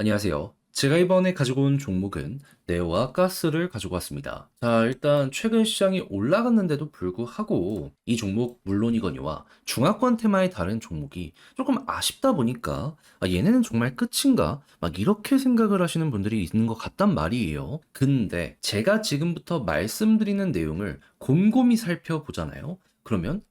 안녕하세요. 제가 이번에 가지고 온 종목은 네오와 가스를 가지고 왔습니다. 자, 일단 최근 시장이 올라갔는데도 불구하고 이 종목 물론이거니와 중화권 테마의 다른 종목이 조금 아쉽다 보니까 얘네는 정말 끝인가? 막 이렇게 생각을 하시는 분들이 있는 것 같단 말이에요. 근데 제가 지금부터 말씀드리는 내용을 곰곰이 살펴보잖아요. 그러면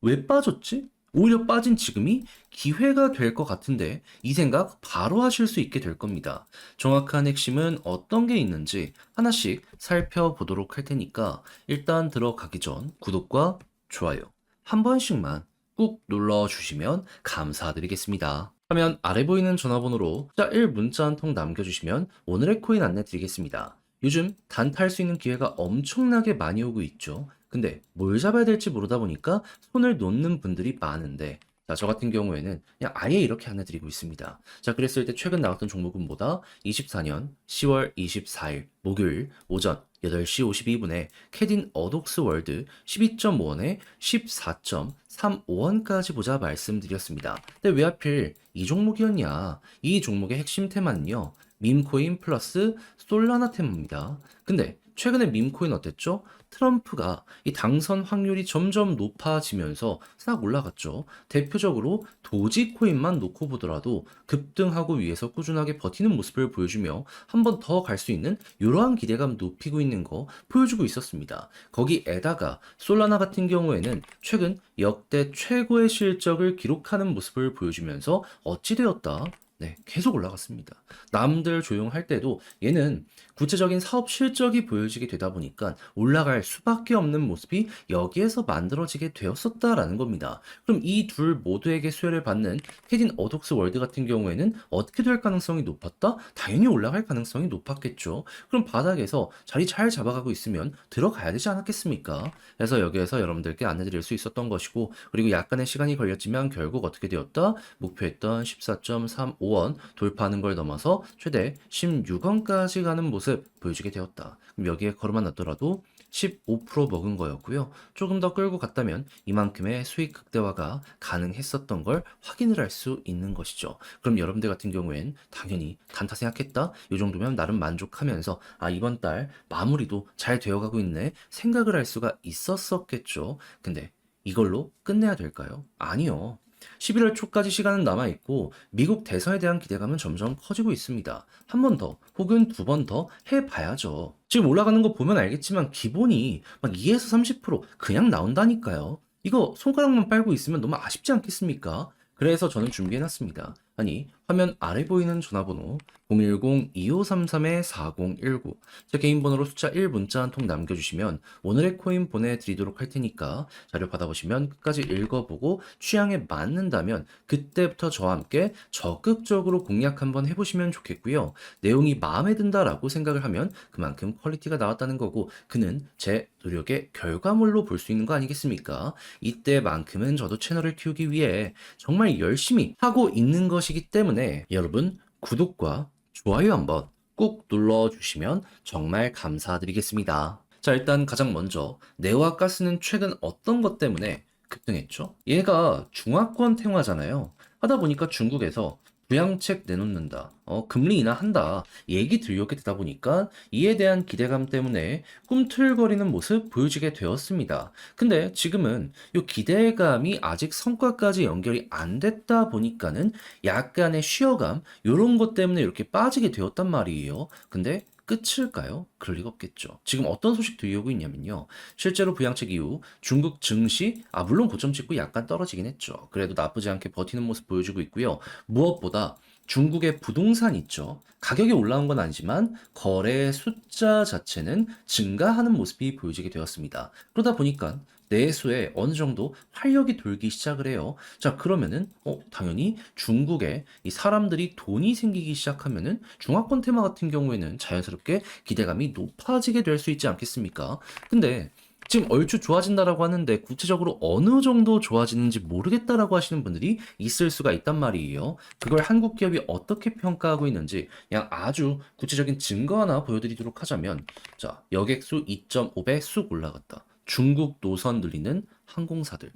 왜 빠졌지? 오히려 빠진 지금이 기회가 될 것 같은데 이 생각 바로 하실 수 있게 될 겁니다. 정확한 핵심은 어떤 게 있는지 하나씩 살펴보도록 할 테니까 일단 들어가기 전 구독과 좋아요 한 번씩만 꾹 눌러주시면 감사드리겠습니다. 화면 아래 보이는 전화번호로 숫자 1 문자 한 통 남겨주시면 오늘의 코인 안내 드리겠습니다. 요즘 단타할 수 있는 기회가 엄청나게 많이 오고 있죠. 근데 뭘 잡아야 될지 모르다 보니까 손을 놓는 분들이 많은데 자, 저 같은 경우에는 그냥 아예 이렇게 안내드리고 있습니다. 자, 그랬을 때 최근 나왔던 종목은 뭐다? 24년 10월 24일 목요일 오전 8시 52분에 캐딘 어독스 월드 12.5원에 14.35원까지 보자 말씀드렸습니다. 근데 왜 하필 이 종목이었냐? 이 종목의 핵심 테마는요. 밈코인 플러스 솔라나 테마입니다. 근데 최근에 밈코인 어땠죠? 트럼프가 이 당선 확률이 점점 높아지면서 싹 올라갔죠. 대표적으로 도지코인만 놓고 보더라도 급등하고 위에서 꾸준하게 버티는 모습을 보여주며 한 번 더 갈 수 있는 이러한 기대감 높이고 있는 거 보여주고 있었습니다. 거기에다가 솔라나 같은 경우에는 최근 역대 최고의 실적을 기록하는 모습을 보여주면서 어찌되었다? 네, 계속 올라갔습니다. 남들 조용할 때도 얘는 구체적인 사업 실적이 보여지게 되다 보니까 올라갈 수밖에 없는 모습이 여기에서 만들어지게 되었었다라는 겁니다. 그럼 이 둘 모두에게 수혜를 받는 캐딘 어독스 월드 같은 경우에는 어떻게 될 가능성이 높았다? 당연히 올라갈 가능성이 높았겠죠. 그럼 바닥에서 자리 잘 잡아가고 있으면 들어가야 되지 않았겠습니까? 그래서 여기에서 여러분들께 안내드릴 수 있었던 것이고, 그리고 약간의 시간이 걸렸지만 결국 어떻게 되었다? 목표했던 14.35원 돌파하는 걸 넘어서 최대 16원까지 가는 모습 보여주게 되었다. 그럼 여기에 걸어만 놨더라도 15% 먹은 거였고요. 조금 더 끌고 갔다면 이만큼의 수익 극대화가 가능했었던 걸 확인을 할 수 있는 것이죠. 그럼 여러분들 같은 경우엔 당연히 단타 생각했다? 이 정도면 나름 만족하면서 이번 달 마무리도 잘 되어가고 있네 생각을 할 수가 있었었겠죠. 근데 이걸로 끝내야 될까요? 아니요. 11월 초까지 시간은 남아있고 미국 대선에 대한 기대감은 점점 커지고 있습니다. 한 번 더 혹은 두 번 더 해봐야죠. 지금 올라가는 거 보면 알겠지만 기본이 막 2에서 30% 그냥 나온다니까요. 이거 손가락만 빨고 있으면 너무 아쉽지 않겠습니까? 그래서 저는 준비해놨습니다. 아니, 화면 아래 보이는 전화번호 010-2533-4019 제 개인 번호로 숫자 1 문자 한 통 남겨주시면 오늘의 코인 보내드리도록 할 테니까 자료 받아보시면 끝까지 읽어보고 취향에 맞는다면 그때부터 저와 함께 적극적으로 공략 한번 해보시면 좋겠고요. 내용이 마음에 든다라고 생각을 하면 그만큼 퀄리티가 나왔다는 거고 그는 제 노력의 결과물로 볼 수 있는 거 아니겠습니까? 이때만큼은 저도 채널을 키우기 위해 정말 열심히 하고 있는 것이기 때문에 여러분 구독과 좋아요 한번 꾹 눌러주시면 정말 감사드리겠습니다. 자, 일단 가장 먼저 네오와 가스는 최근 어떤 것 때문에 급등했죠? 얘가 중화권 탱화잖아요. 하다 보니까 중국에서 부양책 내놓는다, 금리 인하한다 얘기 들려오게 되다 보니까 이에 대한 기대감 때문에 꿈틀거리는 모습 보여지게 되었습니다. 근데 지금은 이 기대감이 아직 성과까지 연결이 안 됐다 보니까는 약간의 쉬어감 이런 것 때문에 이렇게 빠지게 되었단 말이에요. 근데 끝일까요? 그럴 리가 없겠죠. 지금 어떤 소식 들려오고 있냐면요. 실제로 부양책 이후 중국 증시, 물론 고점 찍고 약간 떨어지긴 했죠. 그래도 나쁘지 않게 버티는 모습 보여주고 있고요. 무엇보다 중국의 부동산 있죠. 가격이 올라온 건 아니지만 거래 숫자 자체는 증가하는 모습이 보여지게 되었습니다. 그러다 보니까 내수에 어느 정도 활력이 돌기 시작을 해요. 자, 그러면은 당연히 중국에 이 사람들이 돈이 생기기 시작하면은 중화권 테마 같은 경우에는 자연스럽게 기대감이 높아지게 될 수 있지 않겠습니까? 근데 지금 얼추 좋아진다라고 하는데 구체적으로 어느 정도 좋아지는지 모르겠다라고 하시는 분들이 있을 수가 있단 말이에요. 그걸 한국 기업이 어떻게 평가하고 있는지 그냥 아주 구체적인 증거 하나 보여드리도록 하자면 자, 여객수 2.5배 쑥 올라갔다. 중국 노선 늘리는 항공사들.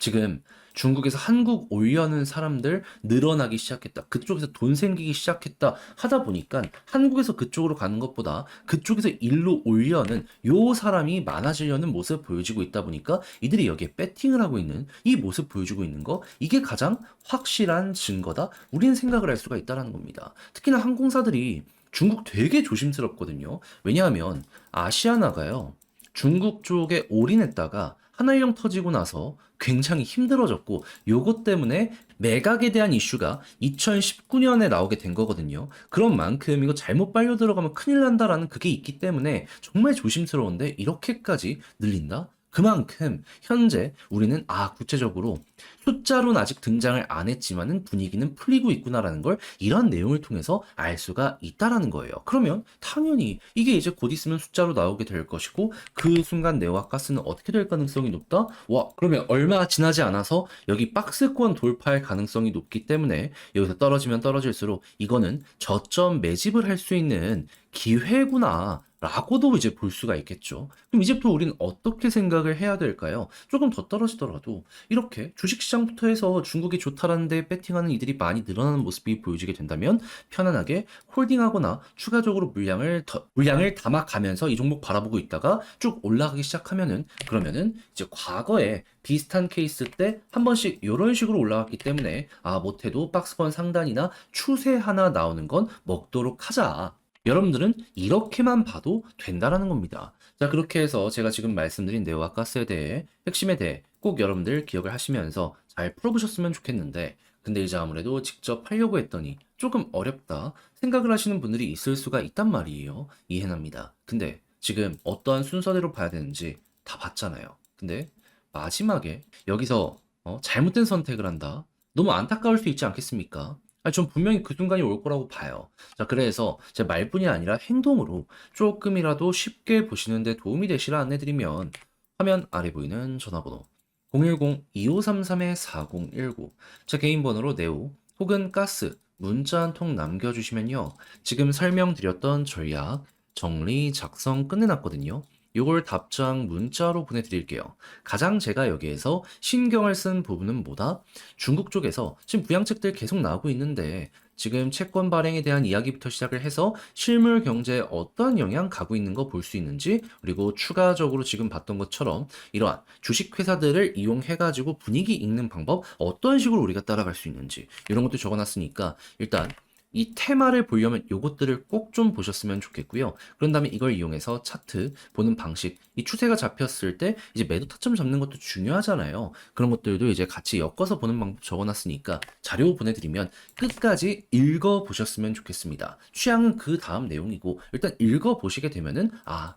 지금 중국에서 한국 올려는 사람들 늘어나기 시작했다. 그쪽에서 돈 생기기 시작했다 하다 보니까 한국에서 그쪽으로 가는 것보다 그쪽에서 일로 올려는 요 사람이 많아지려는 모습 보여지고 있다 보니까 이들이 여기에 배팅을 하고 있는 이 모습 보여주고 있는 거, 이게 가장 확실한 증거다. 우리는 생각을 할 수가 있다라는 겁니다. 특히나 항공사들이 중국 되게 조심스럽거든요. 왜냐하면 아시아나가요. 중국 쪽에 올인했다가 하나일령 터지고 나서 굉장히 힘들어졌고, 요것 때문에 매각에 대한 이슈가 2019년에 나오게 된 거거든요. 그런 만큼 이거 잘못 빨려 들어가면 큰일 난다라는 그게 있기 때문에 정말 조심스러운데 이렇게까지 늘린다? 그만큼 현재 우리는 구체적으로 숫자로는 아직 등장을 안 했지만은 분위기는 풀리고 있구나라는 걸 이런 내용을 통해서 알 수가 있다라는 거예요. 그러면 당연히 이게 이제 곧 있으면 숫자로 나오게 될 것이고, 그 순간 네오와 가스는 어떻게 될 가능성이 높다? 와, 그러면 얼마 지나지 않아서 여기 박스권 돌파할 가능성이 높기 때문에 여기서 떨어지면 떨어질수록 이거는 저점 매집을 할 수 있는 기회구나 라고도 이제 볼 수가 있겠죠. 그럼 이제부터 우리는 어떻게 생각을 해야 될까요? 조금 더 떨어지더라도 이렇게 주식시장부터 해서 중국이 좋다라는 데 배팅하는 이들이 많이 늘어나는 모습이 보여지게 된다면 편안하게 홀딩하거나 추가적으로 물량을 담아가면서 이 종목 바라보고 있다가 쭉 올라가기 시작하면은, 그러면은 이제 과거에 비슷한 케이스 때 한 번씩 이런 식으로 올라갔기 때문에 못해도 박스권 상단이나 추세 하나 나오는 건 먹도록 하자. 여러분들은 이렇게만 봐도 된다라는 겁니다. 자, 그렇게 해서 제가 지금 말씀드린 네오와 가스에 대해, 핵심에 대해 꼭 여러분들 기억을 하시면서 잘 풀어보셨으면 좋겠는데, 근데 이제 아무래도 직접 하려고 했더니 조금 어렵다 생각을 하시는 분들이 있을 수가 있단 말이에요. 이해합니다. 근데 지금 어떠한 순서대로 봐야 되는지 다 봤잖아요. 근데 마지막에 여기서 잘못된 선택을 한다? 너무 안타까울 수 있지 않겠습니까? 전 분명히 그 순간이 올 거라고 봐요. 자, 그래서 제 말뿐이 아니라 행동으로 조금이라도 쉽게 보시는데 도움이 되시라 안내드리면, 화면 아래 보이는 전화번호 010-2533-4019, 제 개인 번호로 네오 혹은 가스 문자 한 통 남겨주시면요, 지금 설명드렸던 전략 정리 작성 끝내놨거든요. 요걸 답장 문자로 보내드릴게요. 가장 제가 여기에서 신경을 쓴 부분은 뭐다? 중국 쪽에서 지금 부양책들 계속 나오고 있는데, 지금 채권 발행에 대한 이야기부터 시작을 해서 실물 경제에 어떤 영향 가고 있는 거 볼 수 있는지, 그리고 추가적으로 지금 봤던 것처럼 이러한 주식 회사들을 이용해 가지고 분위기 읽는 방법 어떤 식으로 우리가 따라갈 수 있는지, 이런 것도 적어놨으니까 일단 이 테마를 보려면 요것들을 꼭 좀 보셨으면 좋겠고요. 그런 다음에 이걸 이용해서 차트 보는 방식, 이 추세가 잡혔을 때 이제 매도 타점 잡는 것도 중요하잖아요. 그런 것들도 이제 같이 엮어서 보는 방법 적어놨으니까 자료 보내드리면 끝까지 읽어보셨으면 좋겠습니다. 취향은 그 다음 내용이고, 일단 읽어보시게 되면은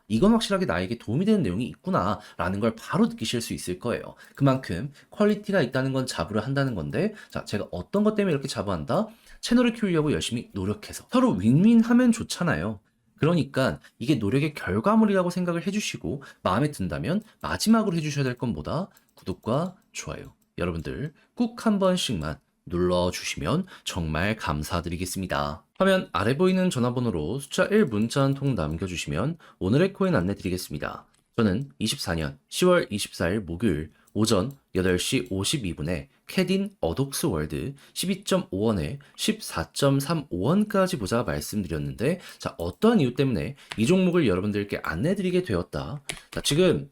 이건 확실하게 나에게 도움이 되는 내용이 있구나 라는 걸 바로 느끼실 수 있을 거예요. 그만큼 퀄리티가 있다는 건 자부를 한다는 건데, 자, 제가 어떤 것 때문에 이렇게 자부한다? 채널을 키우려고 열심히 노력해서 서로 윈윈하면 좋잖아요. 그러니까 이게 노력의 결과물이라고 생각을 해주시고, 마음에 든다면 마지막으로 해주셔야 될 건 뭐다? 구독과 좋아요. 여러분들 꼭 한 번씩만 눌러주시면 정말 감사드리겠습니다. 화면 아래 보이는 전화번호로 숫자 1 문자 한 통 남겨주시면 오늘의 코인 안내 드리겠습니다. 저는 24년 10월 24일 목요일 오전 8시 52분에 캐딘 어독스 월드 12.5원에 14.35원까지 보자 말씀드렸는데, 자, 어떠한 이유 때문에 이 종목을 여러분들께 안내드리게 되었다. 자, 지금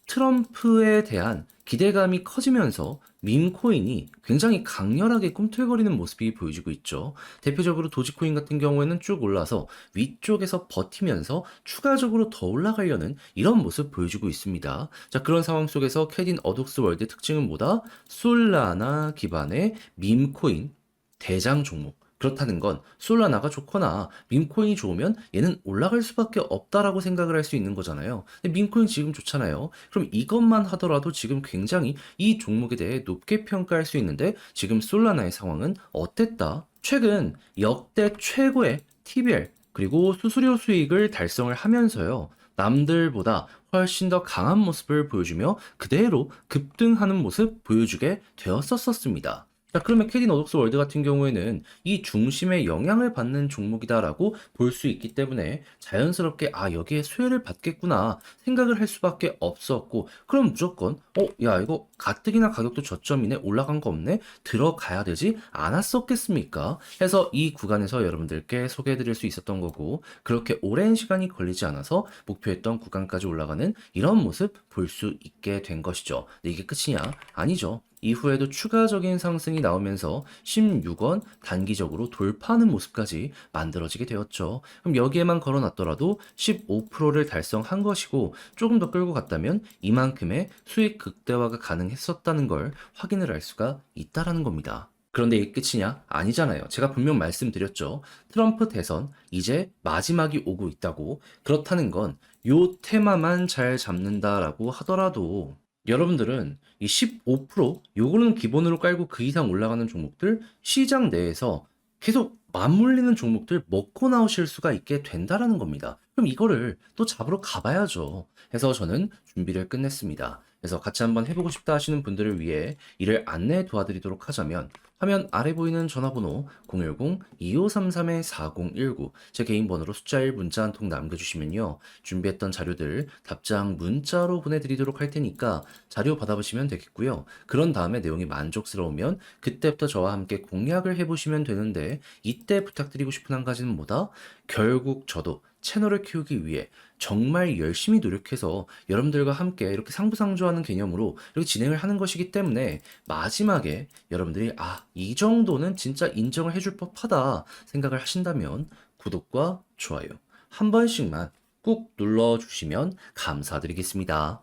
트럼프에 대한 기대감이 커지면서 밈코인이 굉장히 강렬하게 꿈틀거리는 모습이 보여지고 있죠. 대표적으로 도지코인 같은 경우에는 쭉 올라서 위쪽에서 버티면서 추가적으로 더 올라가려는 이런 모습 보여주고 있습니다. 자, 그런 상황 속에서 캐딘 어독스 월드의 특징은 뭐다? 솔라나 기반의 밈코인 대장 종목. 그렇다는 건 솔라나가 좋거나 밈코인이 좋으면 얘는 올라갈 수밖에 없다라고 생각을 할 수 있는 거잖아요. 근데 밈코인 지금 좋잖아요. 그럼 이것만 하더라도 지금 굉장히 이 종목에 대해 높게 평가할 수 있는데, 지금 솔라나의 상황은 어땠다? 최근 역대 최고의 TBL 그리고 수수료 수익을 달성을 하면서요, 남들보다 훨씬 더 강한 모습을 보여주며 그대로 급등하는 모습 보여주게 되었었습니다. 자, 그러면 캐디 너독스 월드 같은 경우에는 이 중심에 영향을 받는 종목이다라고 볼 수 있기 때문에 자연스럽게 여기에 수혜를 받겠구나 생각을 할 수밖에 없었고, 그럼 무조건 야, 이거 가뜩이나 가격도 저점이네, 올라간 거 없네, 들어가야 되지 않았었겠습니까? 해서 이 구간에서 여러분들께 소개해 드릴 수 있었던 거고, 그렇게 오랜 시간이 걸리지 않아서 목표했던 구간까지 올라가는 이런 모습 볼 수 있게 된 것이죠. 근데 이게 끝이냐? 아니죠. 이후에도 추가적인 상승이 나오면서 16원 단기적으로 돌파하는 모습까지 만들어지게 되었죠. 그럼 여기에만 걸어놨더라도 15%를 달성한 것이고, 조금 더 끌고 갔다면 이만큼의 수익 극대화가 가능했었다는 걸 확인을 할 수가 있다라는 겁니다. 그런데 이게 끝이냐? 아니잖아요. 제가 분명 말씀드렸죠. 트럼프 대선 이제 마지막이 오고 있다고. 그렇다는 건 요 테마만 잘 잡는다라고 하더라도 여러분들은 이 15% 요거는 기본으로 깔고 그 이상 올라가는 종목들, 시장 내에서 계속 맞물리는 종목들 먹고 나오실 수가 있게 된다라는 겁니다. 그럼 이거를 또 잡으러 가봐야죠. 해서 저는 준비를 끝냈습니다. 그래서 같이 한번 해보고 싶다 하시는 분들을 위해 이를 안내 도와드리도록 하자면, 화면 아래 보이는 전화번호 010-2533-4019, 제 개인 번호로 숫자 1 문자 한 통 남겨주시면요, 준비했던 자료들 답장 문자로 보내드리도록 할 테니까 자료 받아보시면 되겠고요. 그런 다음에 내용이 만족스러우면 그때부터 저와 함께 공략을 해보시면 되는데, 이때 부탁드리고 싶은 한 가지는 뭐다? 결국 저도 채널을 키우기 위해 정말 열심히 노력해서 여러분들과 함께 이렇게 상부상조하는 개념으로 이렇게 진행을 하는 것이기 때문에, 마지막에 여러분들이 이 정도는 진짜 인정을 해줄 법하다 생각을 하신다면 구독과 좋아요 한 번씩만 꾹 눌러주시면 감사드리겠습니다.